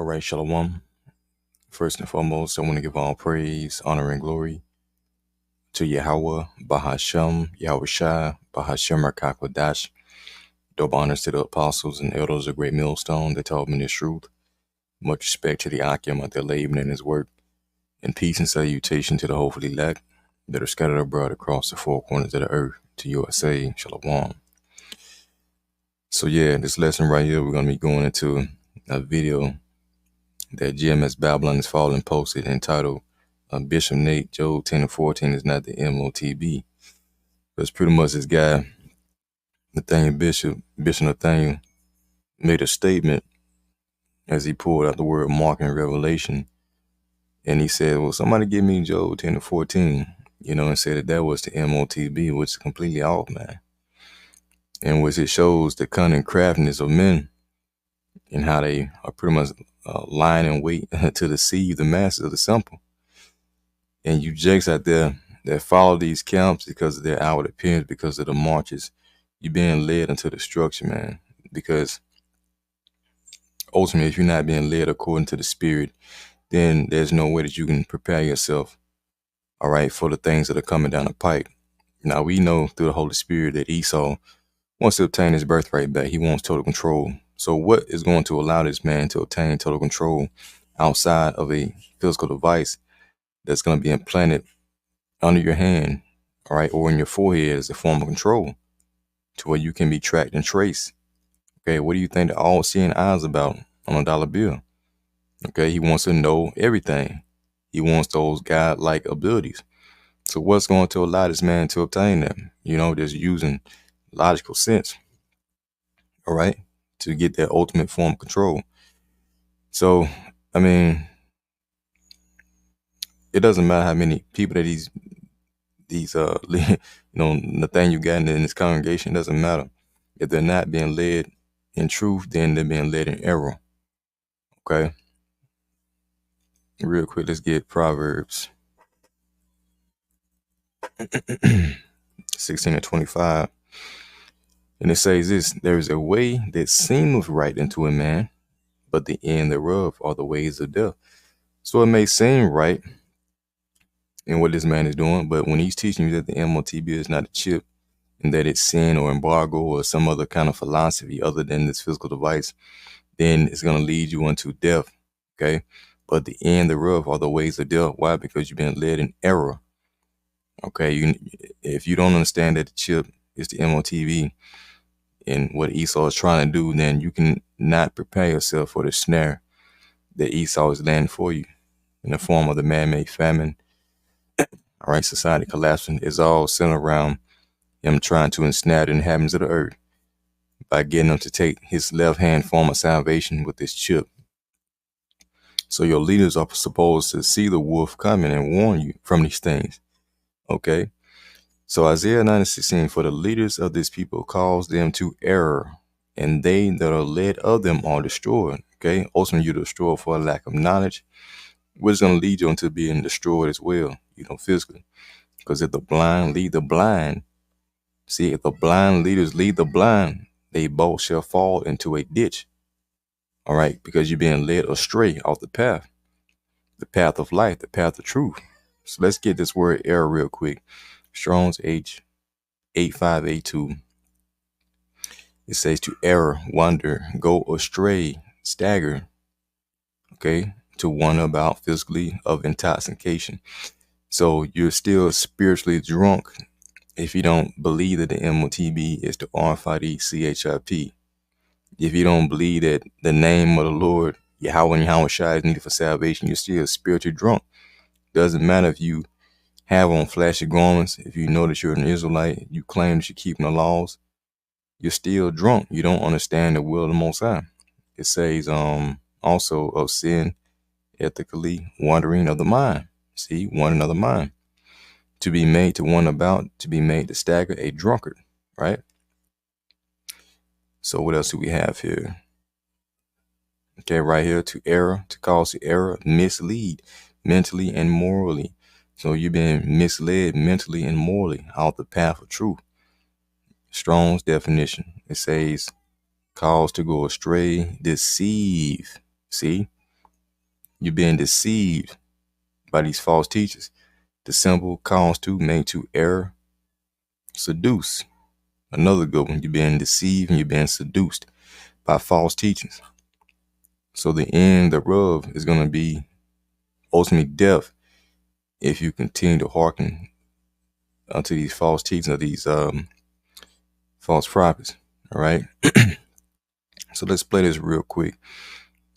All right, Shalom. First and foremost, I want to give all praise, honor, and glory to Yahweh, Bahashem, Yahweh Shai, Bahashem Rakakwadash. Double honors to the apostles and elders of Great Millstone that taught me this truth. Much respect to the Akim of their labor and his work. And peace and salutation to the hopefully elect that are scattered abroad across the four corners of the earth. To USA, Shalom. So yeah, this lesson right here, we're going to be going into a video that GMS Babylon is Fallen posted entitled Bishop Nate, Job 10 and 14 is not the MOTB. That's pretty much this guy, Bishop Nathaniel, made a statement as he pulled out the word mark in Revelation. And he said, well, somebody give me Job 10 and 14, and said that was the MOTB, which is completely off, man. In which it shows the cunning craftiness of men and how they are pretty much lying in wait to deceive the masses of the simple. And you jakes out there that follow these camps because of their outward appearance, because of the marches, you're being led into destruction, man. Because ultimately, if you're not being led according to the Spirit, then there's no way that you can prepare yourself, all right, for the things that are coming down the pike. Now, we know through the Holy Spirit that Esau wants to obtain his birthright back. He wants total control. So what is going to allow this man to obtain total control outside of a physical device that's going to be implanted under your hand, all right, or in your forehead as a form of control to where you can be tracked and traced? Okay, what do you think the all-seeing eye is about on a dollar bill? Okay, he wants to know everything. He wants those God-like abilities. So what's going to allow this man to obtain them? Just using logical sense, all right, to get that ultimate form of control. So, I mean, it doesn't matter how many people that these Nathaniel got in his congregation. It doesn't matter. If they're not being led in truth, then they're being led in error. Okay. Real quick, let's get Proverbs 16 and 25. And it says this: there is a way that seemeth right unto a man, but the end thereof are the ways of death. So it may seem right in what this man is doing, but when he's teaching you that the MOTB is not a chip and that it's sin or embargo or some other kind of philosophy other than this physical device, then it's going to lead you unto death. Okay. But the end thereof are the ways of death. Why? Because you've been led in error. Okay. If you don't understand that the chip is the MOTB and what Esau is trying to do, then you can not prepare yourself for the snare that Esau is laying for you in the form of the man-made famine. All right, society collapsing is all centered around him trying to ensnare the inhabitants of the earth by getting them to take his left-hand form of salvation with this chip. So your leaders are supposed to see the wolf coming and warn you from these things. Okay. So Isaiah 9:16, for the leaders of this people cause them to err, and they that are led of them are destroyed. Okay. Ultimately, you're destroyed for a lack of knowledge, which is going to lead you into being destroyed as well, physically. Because if the blind lead the blind, see, if the blind leaders lead the blind, they both shall fall into a ditch. All right. Because you're being led astray off the path of life, the path of truth. So let's get this word error real quick. Strong's H8582. It says to err, wander, go astray, stagger. Okay. To wander about physically of intoxication. So you're still spiritually drunk if you don't believe that the MOTB is the R5DCHIP. If you don't believe that the name of the Lord, Yahweh and Yahweh Shai, is needed for salvation, you're still spiritually drunk. Doesn't matter if you have on flashy garments, if you know that you're an Israelite, you claim that you're keeping the laws, you're still drunk. You don't understand the will of the Most High. It says also of sin, ethically wandering of the mind. See, wandering of the mind. To be made to wander about, to be made to stagger, a drunkard, right? So what else do we have here? Okay, right here, to error, to cause to error, mislead, mentally and morally. So you're being misled mentally and morally out the path of truth. Strong's definition. It says cause to go astray, deceive. See, you're being deceived by these false teachers. The symbol calls to, make to, err, seduce. Another good one. You're being deceived and you're being seduced by false teachings. So the end thereof is going to be ultimately death if you continue to hearken unto these false teachings of these false prophets. All right. So let's play this real quick,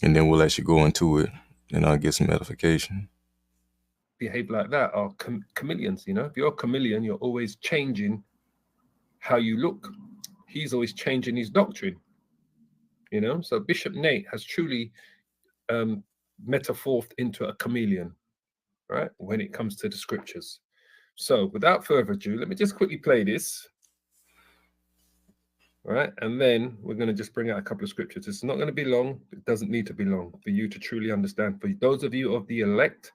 and then we'll let you go into it, and I'll get some edification. Behave like that are chameleons. You know, if you're a chameleon, you're always changing how you look. He's always changing his doctrine. You know, so Bishop Nate has truly metamorphed into a chameleon, right, when it comes to the scriptures. So without further ado, let me just quickly play this. All right, and then we're going to just bring out a couple of scriptures. It's not going to be long. It doesn't need to be long for you to truly understand. For those of you of the elect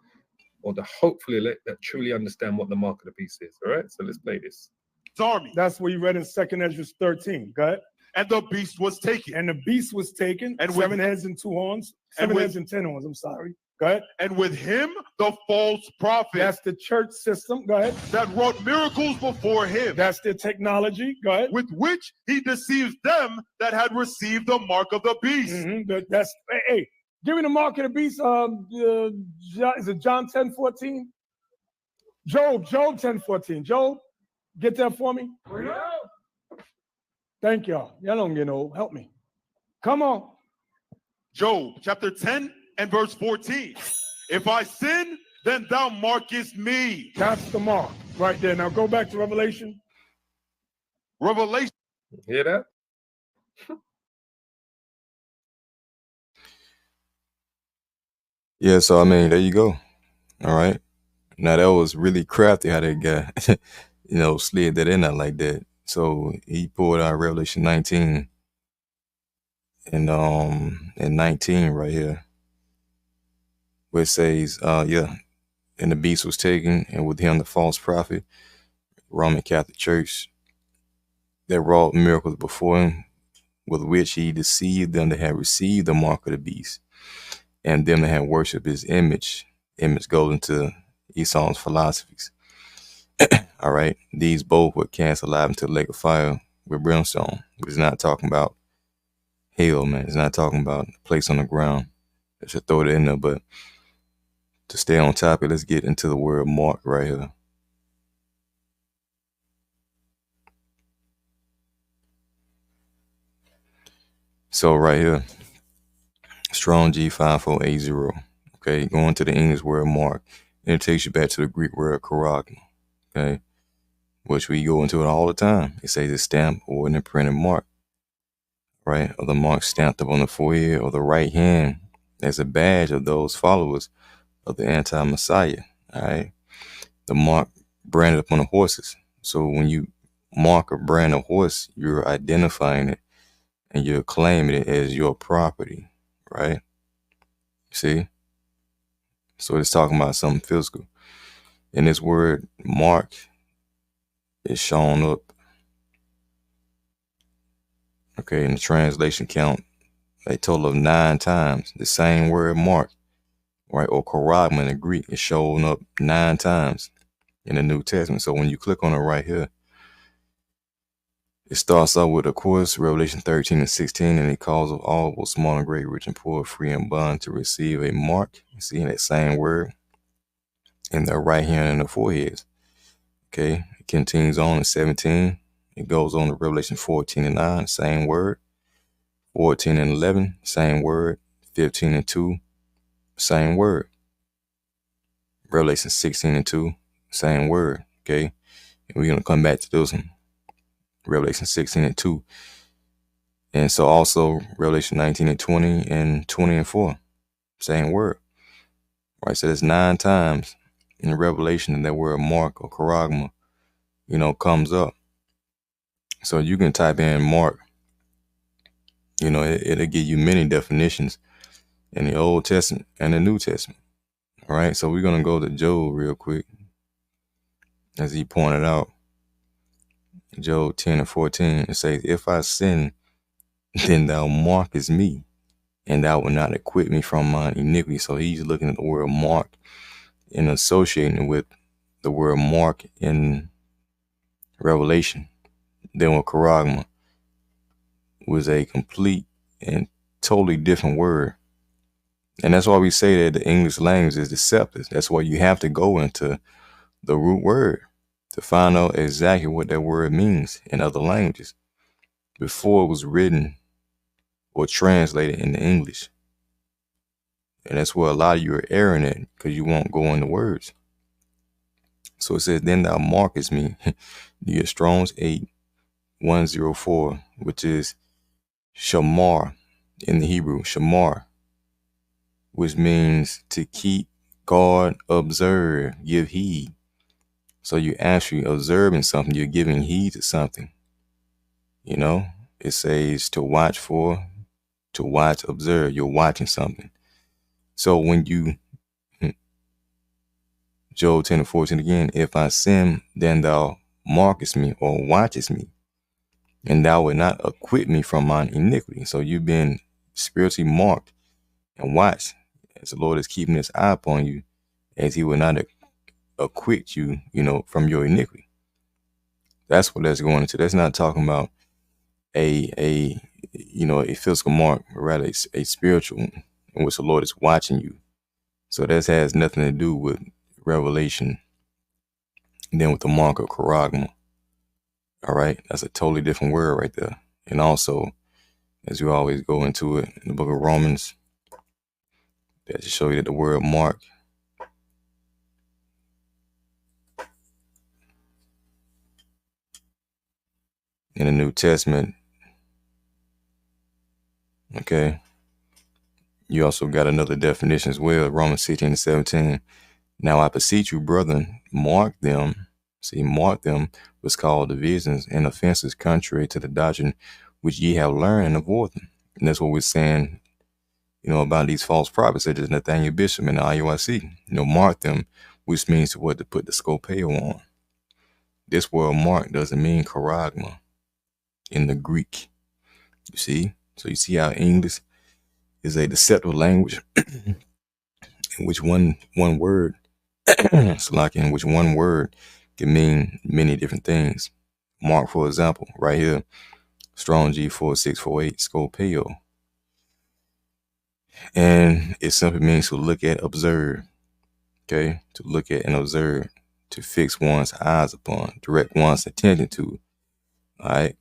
or the hopeful elect that truly understand what the mark of the beast is. All right, so let's play this. Army. That's what you read in 2nd Ezra 13. Go ahead. And the beast was taken. And the beast was taken. And 7 heads and 2 horns. 7 heads and 10 horns. I'm sorry. Go ahead. And with him, the false prophet. That's the church system. Go ahead. That wrought miracles before him. That's their technology. Go ahead. With which he deceives them that had received the mark of the beast. That's, hey, give me the mark of the beast. Is it John 10:14? Job 10:14. Job, get that for me. Thank y'all. Y'all don't get old. Help me. Come on. Job chapter 10 and verse 14. If I sin, then thou markest me. That's the mark right there. Now go back to Revelation. Revelation. Hear that? Yeah, so I mean, there you go. All right. Now that was really crafty how that guy, slid that in there like that. So he pulled out Revelation 19 and 19 right here, where it says, and the beast was taken, and with him the false prophet, Roman Catholic Church, that wrought miracles before him, with which he deceived them that had received the mark of the beast, and them that had worshipped his image. Image goes into Esau's philosophies. All right. These both were cast alive into the lake of fire with brimstone. It's not talking about hell, man. It's not talking about a place on the ground. I should throw it in there, but to stay on topic, let's get into the word mark right here. So right here, Strong G5480. Okay, going to the English word mark, and it takes you back to the Greek word charagma. Okay, which we go into it all the time. It says a stamp or an imprinted mark, right? Or the mark stamped up on the forehead or the right hand as a badge of those followers of the anti-Messiah. All right, the mark branded up on the horses. So when you mark or brand a horse, you're identifying it and you're claiming it as your property, right? See? So it's talking about something physical. And this word mark is shown up, okay, in the translation count, a total of 9 times. The same word mark, right, or charagma in the Greek, is shown up 9 times in the New Testament. So when you click on it right here, it starts off with, of course, Revelation 13 and 16, and it calls of all, both small and great, rich and poor, free and bond, to receive a mark. You see that same word in their right hand and their foreheads. Okay, it continues on in 17. It goes on to Revelation 14 and 9, same word. 14 and 11, same word. 15 and 2, same word. Revelation 16 and 2, same word. Okay, and we're going to come back to this one. Revelation 16 and 2. And so also Revelation 19 and 20 and 20 and 4. Same word. Right. So there's 9 times in the Revelation that word mark or charagma, comes up. So you can type in mark. It'll give you many definitions in the Old Testament and the New Testament. All right. So we're going to go to Job real quick. As he pointed out, Job 10 and 14, it says, if I sin, then thou markest me and thou wilt not acquit me from mine iniquity. So he's looking at the word mark and associating it with the word mark in Revelation. Then with charagma was a complete and totally different word. And that's why we say that the English language is deceptive. That's why you have to go into the root word to find out exactly what that word means in other languages before it was written or translated into English. And that's where a lot of you are erring at, because you won't go into words. So it says, then thou markest me. You get Strong's 8104, which is shamar in the Hebrew, shamar, which means to keep, guard, observe, give heed. So you're actually observing something, you're giving heed to something. You know, it says to watch for, to watch, observe, you're watching something. So when you, Job 10:14 again, if I sin, then thou markest me or watchest me, and thou wilt not acquit me from mine iniquity. So you've been spiritually marked and watched as the Lord is keeping his eye upon you, as he will not acquit you, from your iniquity. That's what that's going into. That's not talking about a physical mark, but rather a spiritual one in which the Lord is watching you. So that has nothing to do with Revelation. And then with the mark of charagma. All right, that's a totally different word right there. And also, as you always go into it in the book of Romans, that to show you that the word mark in the New Testament, okay, you also got another definition as well, Romans 16:17. Now I beseech you, brethren, mark them. See, mark them was called divisions and offenses contrary to the doctrine which ye have learned, and avoid them. And that's what we're saying, about these false prophets, such as Nathaniel Bishop and the IUIC. Mark them, which means to put the scopeo on. This word mark doesn't mean charagma in the Greek. You see? So you see how English is a deceptive language in which one word in which one word can mean many different things. Mark, for example, right here, Strong G4648, scopeo. And it simply means to look at, observe. Okay? To look at and observe. To fix one's eyes upon. Direct one's attention to. All right?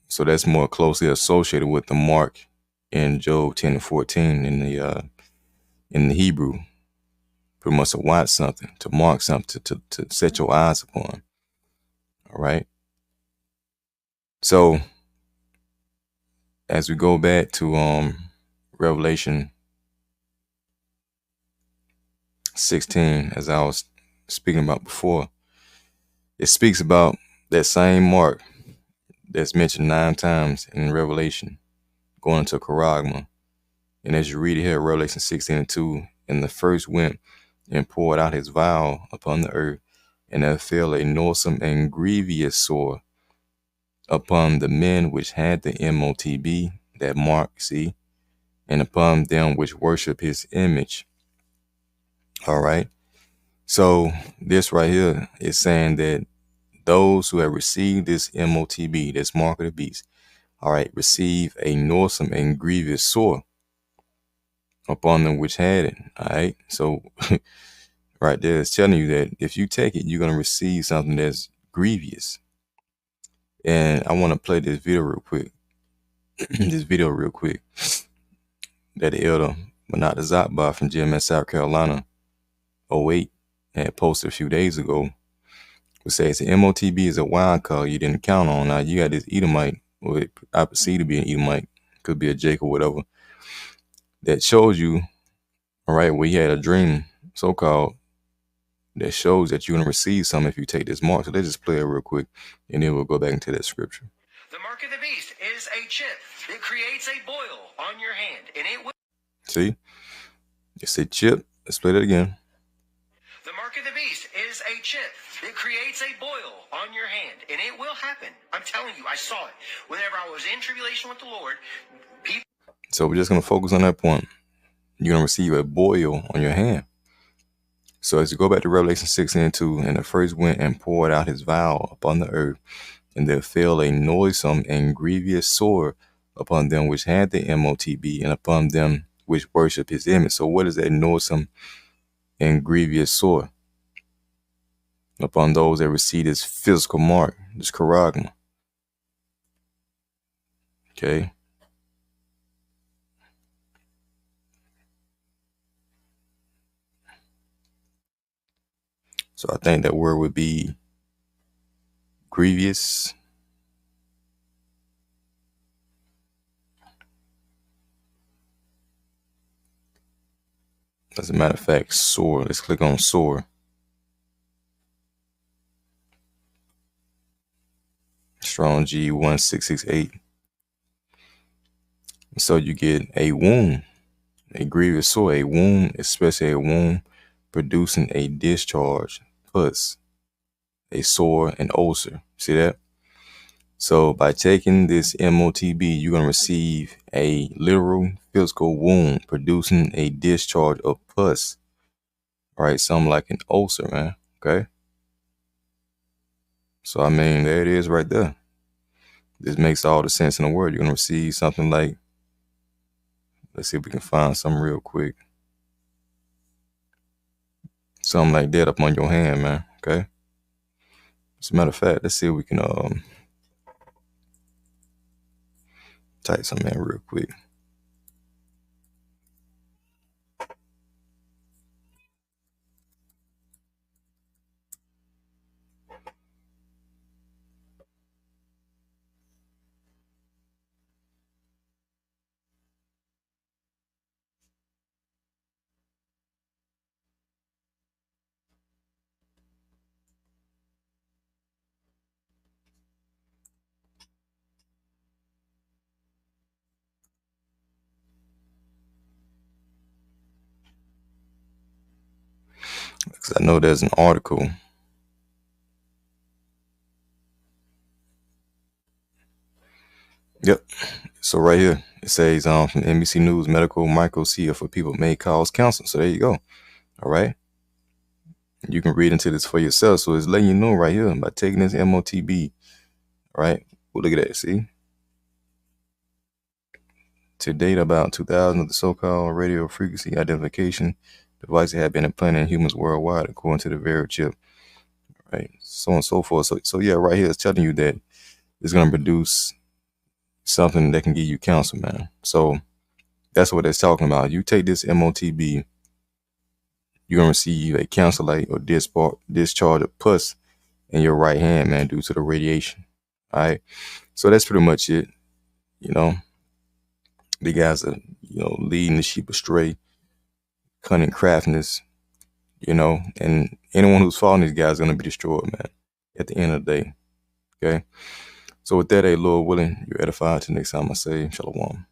So that's more closely associated with the mark in Job 10:14 in the Hebrew. Pretty much to watch something, to mark something, to set your eyes upon. All right. So as we go back to Revelation 16, as I was speaking about before, it speaks about that same mark that's mentioned 9 times in Revelation, going into charagma. And as you read it here, Revelation 16:2, and the first went and poured out his vial upon the earth, and there fell a noisome and grievous sore upon the men which had the MOTB, that mark, see, and upon them which worship his image. All right. So this right here is saying that those who have received this MOTB, this mark of the beast, all right, receive a noisome and grievous sore upon them which had it. All right. So right there, it's telling you that if you take it, you're going to receive something that's grievous. And I want to play this video real quick. That the elder Manat Zatba from GMS South Carolina 08 had posted a few days ago. It says the MOTB is a wild card you didn't count on. Now you got this Edomite, or I perceive to be an Edomite, could be a Jake or whatever, that shows you, all right, we had a dream, so-called, that shows that you're going to receive something if you take this mark. So let's just play it real quick, and then we'll go back into that scripture. The mark of the beast is a chip. It creates a boil on your hand, and it will... See? It's a chip. Let's play that again. The mark of the beast is a chip. It creates a boil on your hand, and it will happen. I'm telling you, I saw it. Whenever I was in tribulation with the Lord, people... So we're just going to focus on that point. You're going to receive a boil on your hand. So as you go back to Revelation 16:2, and the first went and poured out his vial upon the earth, and there fell a noisome and grievous sore upon them which had the MOTB, and upon them which worship his image. So what is that noisome and grievous sore? Upon those that receive this physical mark, this charagma. Okay. So I think that word would be grievous. As a matter of fact, sore. Let's click on sore. Strong G 1668. So you get a wound, a grievous sore, a wound, especially a wound producing a discharge, pus, a sore, an ulcer. See that? So by taking this MOTB, you're going to receive a literal physical wound producing a discharge of pus. All right, something like an ulcer, man. Okay. So, I mean, there it is right there. This makes all the sense in the world. You're going to receive something like, let's see if we can find something real quick. Something like that up on your hand, man. Okay. As a matter of fact, let's see if we can type something in real quick. Because I know there's an article. Yep. So right here, it says from NBC News, medical microcia for people may cause cancer. So there you go. All right. You can read into this for yourself. So it's letting you know right here by taking this MOTB. All right. Well, look at that. See? To date, about 2,000 of the so-called radio frequency identification devices have been implanted in humans worldwide, according to the very chip. Right. So on and so forth. So yeah, right here it's telling you that it's going to produce something that can give you cancer, man. So that's what it's talking about. You take this MOTB, you're going to receive a cancer-like or discharge of pus in your right hand, man, due to the radiation. All right. So that's pretty much it. You know, the guys are, leading the sheep astray, cunning craftiness, and anyone who's following these guys is going to be destroyed, man, at the end of the day. Okay. So with that, Lord willing, you're edified. Till next time I say, Shalom.